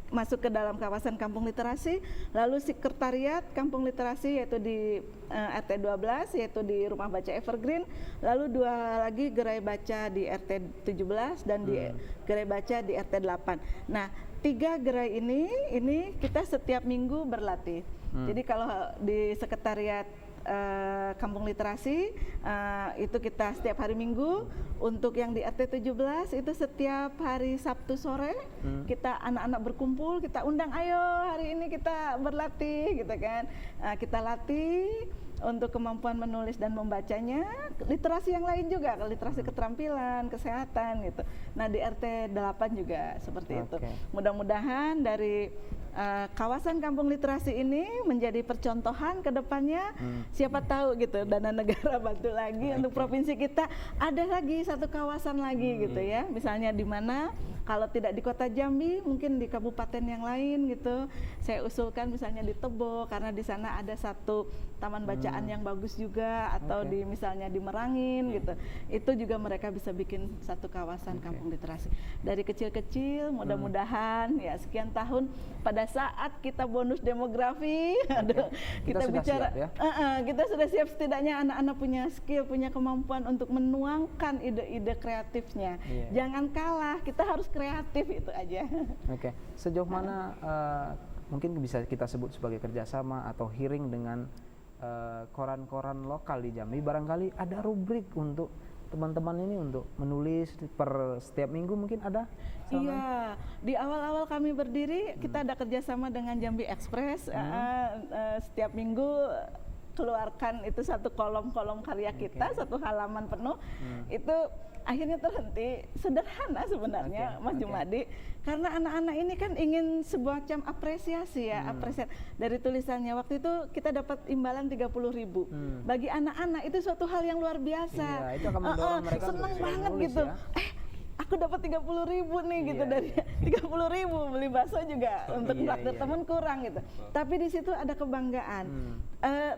masuk ke dalam kawasan kampung literasi. Lalu sekretariat kampung literasi yaitu di RT 12 yaitu di Rumah Baca Evergreen. Lalu 2 lagi gerai baca di RT 17 dan di gerai baca di RT 8. Nah 3 gerai ini kita setiap minggu berlatih. Jadi kalau di sekretariat kampung literasi itu kita setiap hari Minggu. Untuk yang di RT 17 itu setiap hari Sabtu sore kita anak-anak berkumpul, kita undang, ayo hari ini kita berlatih gitu kan. Kita latih untuk kemampuan menulis dan membacanya, literasi yang lain juga, literasi keterampilan, kesehatan gitu. Nah di RT 8 juga seperti itu. Mudah-mudahan dari kawasan kampung literasi ini menjadi percontohan ke depannya. Siapa tahu gitu dana negara bantu lagi untuk provinsi kita ada lagi satu kawasan lagi gitu ya. Misalnya di mana kalau tidak di Kota Jambi mungkin di kabupaten yang lain gitu. Saya usulkan misalnya di Tebo karena di sana ada satu taman bacaan yang bagus juga, atau di misalnya di Merangin gitu. Itu juga mereka bisa bikin satu kawasan kampung literasi. Dari kecil-kecil mudah-mudahan ya sekian tahun pada saat kita bonus demografi, kita bicara, siap, ya? Kita sudah siap setidaknya anak-anak punya skill, punya kemampuan untuk menuangkan ide-ide kreatifnya. Jangan kalah, kita harus kreatif itu aja. Sejauh mana mungkin bisa kita sebut sebagai kerjasama atau hearing dengan koran-koran lokal di Jambi? Barangkali ada rubrik untuk teman-teman ini untuk menulis per setiap minggu mungkin ada? Iya, di awal-awal kami berdiri kita ada kerjasama dengan Jambi Express. Setiap minggu keluarkan itu satu kolom-kolom karya kita, satu halaman penuh. Itu akhirnya terhenti. Sederhana sebenarnya Mas Jumadi, karena anak-anak ini kan ingin sebuah macam apresiasi ya, apresiasi dari tulisannya. Waktu itu kita dapat imbalan 30.000. Bagi anak-anak itu suatu hal yang luar biasa. Iya, itu akan mendorong mereka senang banget gitu. Ya? Aku dapat 30.000 nih gitu, dari 30.000 beli bakso juga untuk traktir teman kurang gitu. Tapi di situ ada kebanggaan.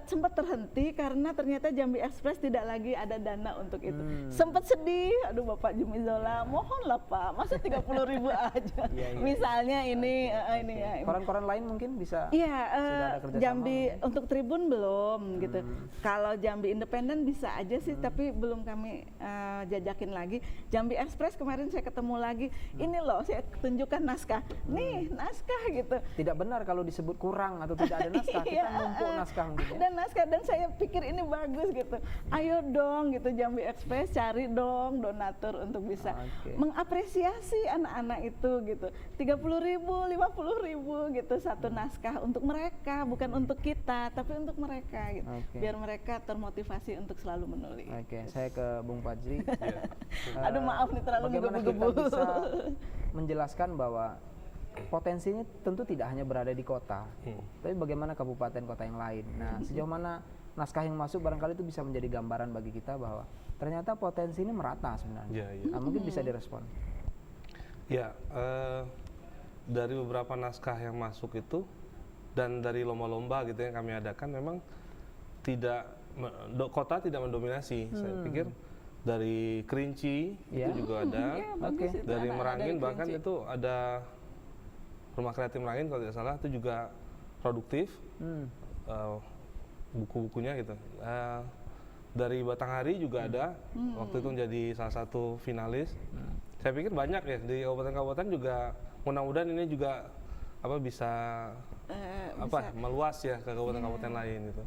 Sempat terhenti karena ternyata Jambi Express tidak lagi ada dana untuk itu. Sempat sedih, aduh Bapak Jumizola, mohonlah Pak, masa 30.000 aja. Misalnya ini ya. Koran-koran lain mungkin bisa. Iya, Jambi untuk Tribun belum gitu. Kalau Jambi Independen bisa aja sih, tapi belum kami jajakin lagi. Jambi Express kemarin kemarin saya ketemu lagi, ini loh saya tunjukkan naskah, nih naskah gitu. Tidak benar kalau disebut kurang atau tidak ada naskah, kita numpuk naskah mungkin ya. Ada naskah dan saya pikir ini bagus gitu. Ayo dong gitu Jambi Express cari dong donatur untuk bisa mengapresiasi anak-anak itu gitu. 30.000, 50.000 gitu satu naskah untuk mereka, bukan untuk kita, tapi untuk mereka gitu. Biar mereka termotivasi untuk selalu menulis. Saya ke Bung Fajri. Aduh maaf nih terlalu menggebu-gebu. Bagaimana kita bisa menjelaskan bahwa potensinya tentu tidak hanya berada di kota, tapi bagaimana kabupaten kota yang lain. Nah, sejauh mana naskah yang masuk barangkali itu bisa menjadi gambaran bagi kita bahwa ternyata potensi ini merata sebenarnya. Nah, mungkin bisa direspon. Ya, dari beberapa naskah yang masuk itu dan dari lomba-lomba gitu yang kami adakan memang tidak kota tidak mendominasi. Saya pikir dari Kerinci itu juga ada, dari Merangin bahkan itu ada Rumah Kreatif Merangin kalau tidak salah, itu juga produktif buku-bukunya gitu. Dari Batanghari juga ada, waktu itu menjadi salah satu finalis. Saya pikir banyak ya di kabupaten-kabupaten juga, mudah-mudahan ini juga bisa meluas ya ke kabupaten-kabupaten lain gitu.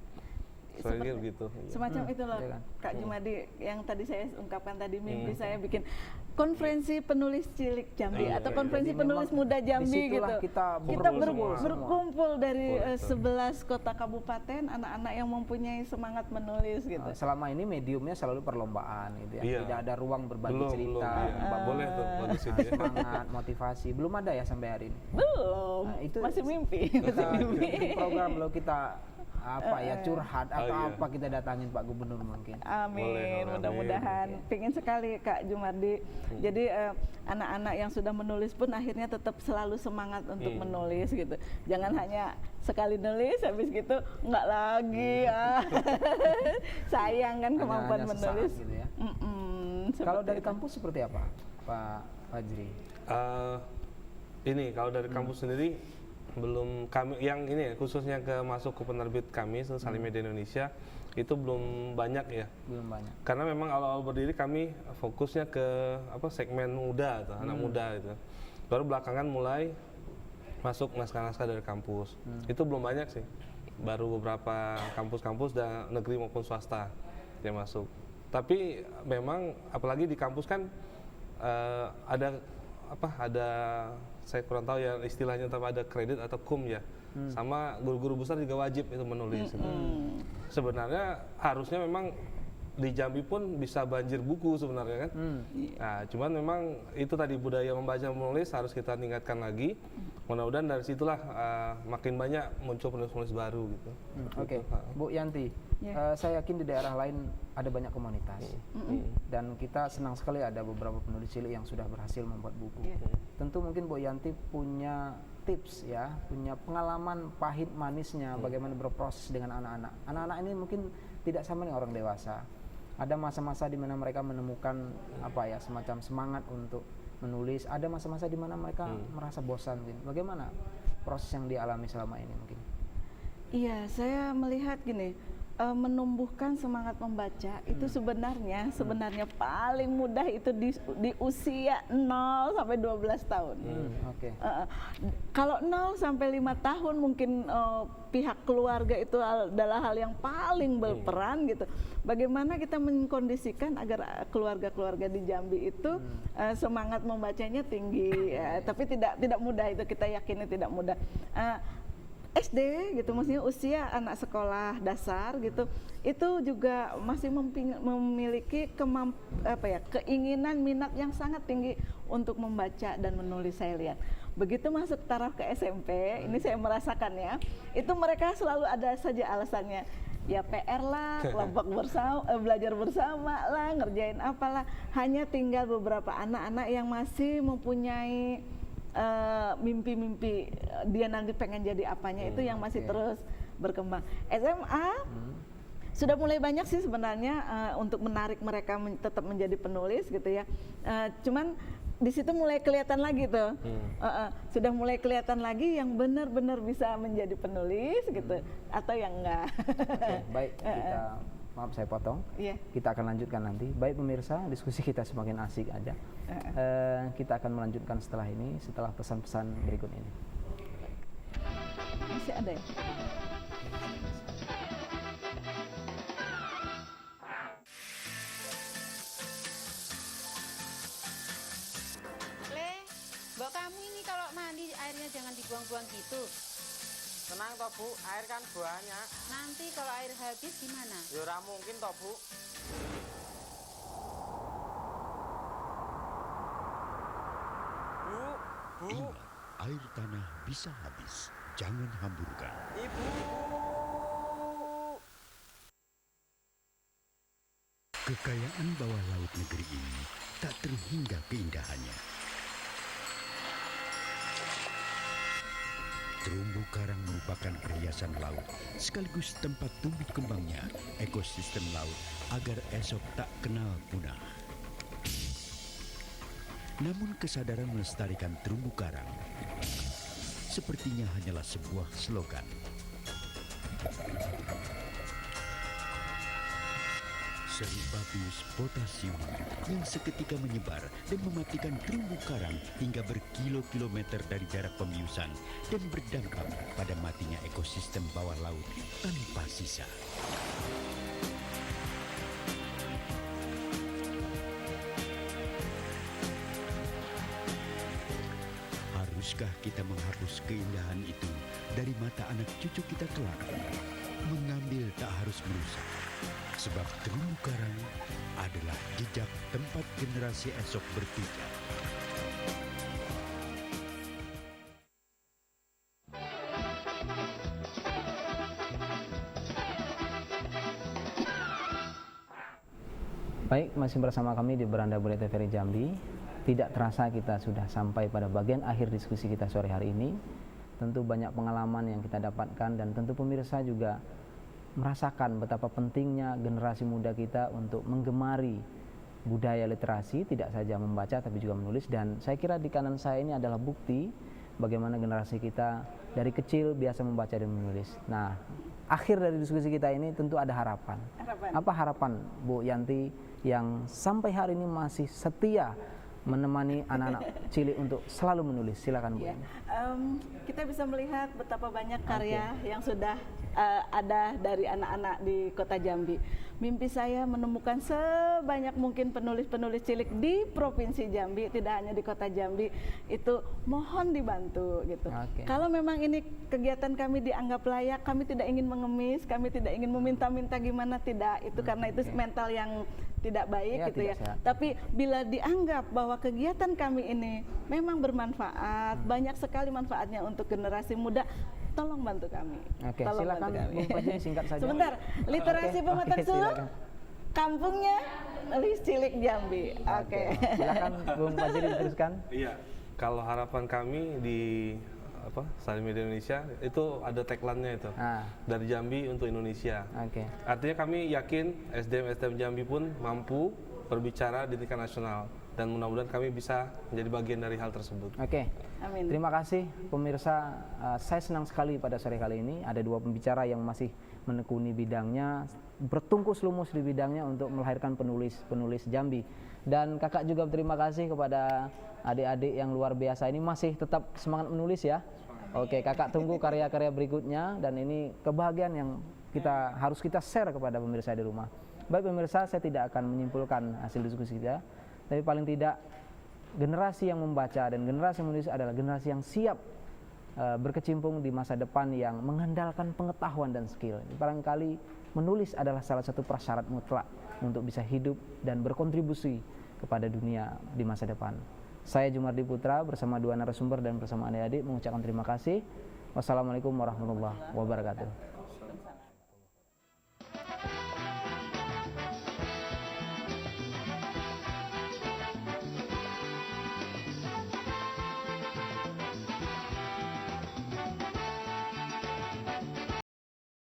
Saya gitu. Semacam itu loh Kak Jumadi yang tadi saya ungkapkan tadi, mimpi saya bikin konferensi penulis cilik Jambi atau konferensi penulis muda Jambi gitu. Kita berkumpul dari 11 kota kabupaten anak-anak yang mempunyai semangat menulis gitu. Selama ini mediumnya selalu perlombaan gitu ya. Tidak ada ruang berbagi cerita. Boleh tuh bagus itu ya. Semangat, motivasi belum ada ya sampai hari ini. Belum. Nah, itu masih mimpi. Program lo kita curhat atau apa kita datangin Pak Gubernur mungkin. Amin, mudah-mudahan. Pingin sekali Kak Jumardi. Jadi anak-anak yang sudah menulis pun akhirnya tetap selalu semangat untuk menulis gitu. Jangan hanya sekali nulis habis gitu enggak lagi. Sayang kan kemampuan menulis. Gitu ya. Kalau dari kampus seperti apa, Pak Fajri? Ini kalau dari kampus sendiri belum, kami yang ini khususnya masuk ke penerbit kami Salim Media Indonesia itu belum banyak ya. Belum banyak. Karena memang awal-awal berdiri kami fokusnya ke segmen muda atau anak muda gitu. Baru belakangan mulai masuk naskah-naskah dari kampus. Itu belum banyak sih. Baru beberapa kampus-kampus dan negeri maupun swasta yang masuk. Tapi memang apalagi di kampus kan ada saya kurang tahu ya istilahnya, tapi ada kredit atau kum ya. Sama guru-guru besar juga wajib itu menulis. Sebenarnya harusnya memang di Jambi pun bisa banjir buku sebenarnya kan. Nah, cuman memang itu tadi budaya membaca menulis harus kita tingkatkan lagi. Mudah-mudahan dari situlah makin banyak muncul penulis-penulis baru gitu. Bu Yanti, saya yakin di daerah lain ada banyak komunitas dan kita senang sekali ada beberapa penulis cilik yang sudah berhasil membuat buku. Tentu mungkin Bu Yanti punya tips ya, punya pengalaman pahit manisnya bagaimana berproses dengan anak-anak. Anak-anak ini mungkin tidak sama dengan orang dewasa. Ada masa-masa di mana mereka menemukan semacam semangat untuk menulis. Ada masa-masa di mana mereka merasa bosan. Bagaimana proses yang dialami selama ini mungkin? Iya, saya melihat gini, menumbuhkan semangat membaca itu sebenarnya paling mudah itu di usia 0 sampai 12 tahun. Kalau 0 sampai 5 tahun mungkin pihak keluarga itu adalah hal yang paling berperan gitu. Bagaimana kita mengkondisikan agar keluarga-keluarga di Jambi itu semangat membacanya tinggi, tapi tidak mudah, itu kita yakini tidak mudah. SD gitu, maksudnya usia anak sekolah dasar gitu, itu juga masih memiliki keinginan minat yang sangat tinggi untuk membaca dan menulis. Saya lihat begitu masuk taraf ke SMP, ini saya merasakan ya, itu mereka selalu ada saja alasannya. Ya PR lah, kelompok bersama, belajar bersama lah, ngerjain apalah. Hanya tinggal beberapa anak-anak yang masih mempunyai mimpi-mimpi dia nanti pengen jadi apanya, itu yang masih terus berkembang. SMA sudah mulai banyak sih sebenarnya untuk menarik mereka tetap menjadi penulis gitu ya. Cuman di situ mulai kelihatan lagi tuh, sudah mulai kelihatan lagi yang benar-benar bisa menjadi penulis gitu, atau yang enggak. Baik, kita maaf saya potong. Iya. Kita akan lanjutkan nanti. Baik pemirsa, diskusi kita semakin asik aja. Kita akan melanjutkan setelah ini, setelah pesan-pesan berikut ini. Masih ada ya? Mbak kamu ini kalau mandi airnya jangan dibuang-buang gitu. Tenang toh Bu, air kan banyak. Nanti kalau air habis gimana? Ya ora mungkin toh Bu. Bu. Ingat, air tanah bisa habis. Jangan hamburkan. Ibu. Kekayaan bawah laut negeri ini tak terhingga keindahannya. Terumbu karang merupakan perhiasan laut, sekaligus tempat tumbuh kembangnya ekosistem laut agar esok tak kenal punah. Namun kesadaran melestarikan terumbu karang sepertinya hanyalah sebuah slogan. Seribabius potasium yang seketika menyebar dan mematikan terumbu karang hingga berkilo-kilometer dari jarak pembiusan dan berdampak pada matinya ekosistem bawah laut tanpa sisa. Haruskah kita menghapus keindahan itu dari mata anak cucu kita kelak? Mengambil tak harus merusak. Sebab terumbu karang adalah jejak tempat generasi esok berpijak. Baik, masih bersama kami di Beranda Budaya TVRI Jambi. Tidak terasa kita sudah sampai pada bagian akhir diskusi kita sore hari ini. Tentu banyak pengalaman yang kita dapatkan dan tentu pemirsa juga merasakan betapa pentingnya generasi muda kita untuk menggemari budaya literasi, tidak saja membaca tapi juga menulis. Dan saya kira di kanan saya ini adalah bukti bagaimana generasi kita dari kecil biasa membaca dan menulis. Nah, akhir dari diskusi kita ini tentu ada harapan. Apa harapan Bu Yanti yang sampai hari ini masih setia menemani anak-anak cilik untuk selalu menulis? Silakan Bu. Kita bisa melihat betapa banyak karya yang sudah ada dari anak-anak di Kota Jambi. Mimpi saya menemukan sebanyak mungkin penulis-penulis cilik di Provinsi Jambi, tidak hanya di Kota Jambi. Itu mohon dibantu gitu. Kalau memang ini kegiatan kami dianggap layak, kami tidak ingin mengemis, kami tidak ingin meminta-minta gimana, tidak. Itu karena itu mental yang tidak baik gitu ya. Tapi bila dianggap bahwa kegiatan kami ini memang bermanfaat, banyak sekali manfaatnya untuk generasi muda, tolong bantu kami. Tolong silakan Bung Fajri singkat saja. Sebentar, literasi Pematang Suluk, kampungnya Nulis Cilik Jambi. Silakan Bung Fajri diteruskan. Iya, kalau harapan kami di Sari Media Indonesia itu ada tagline-nya itu, dari Jambi untuk Indonesia. Artinya kami yakin SDM Jambi pun mampu berbicara di tingkat nasional dan mudah-mudahan kami bisa menjadi bagian dari hal tersebut. Amin. Terima kasih pemirsa. Saya senang sekali pada sore kali ini ada dua pembicara yang masih menekuni bidangnya, bertungkus lumus di bidangnya untuk melahirkan penulis Jambi. Dan kakak juga berterima kasih kepada adik-adik yang luar biasa ini masih tetap semangat menulis ya. Kakak tunggu karya-karya berikutnya dan ini kebahagiaan yang harus kita share kepada pemirsa di rumah. Baik pemirsa, saya tidak akan menyimpulkan hasil diskusi kita, tapi paling tidak generasi yang membaca dan generasi yang menulis adalah generasi yang siap berkecimpung di masa depan yang mengandalkan pengetahuan dan skill. Barangkali menulis adalah salah satu prasyarat mutlak untuk bisa hidup dan berkontribusi kepada dunia di masa depan. Saya Jumardi Putra bersama dua narasumber dan bersama adik-adik mengucapkan terima kasih. Wassalamualaikum warahmatullahi wabarakatuh.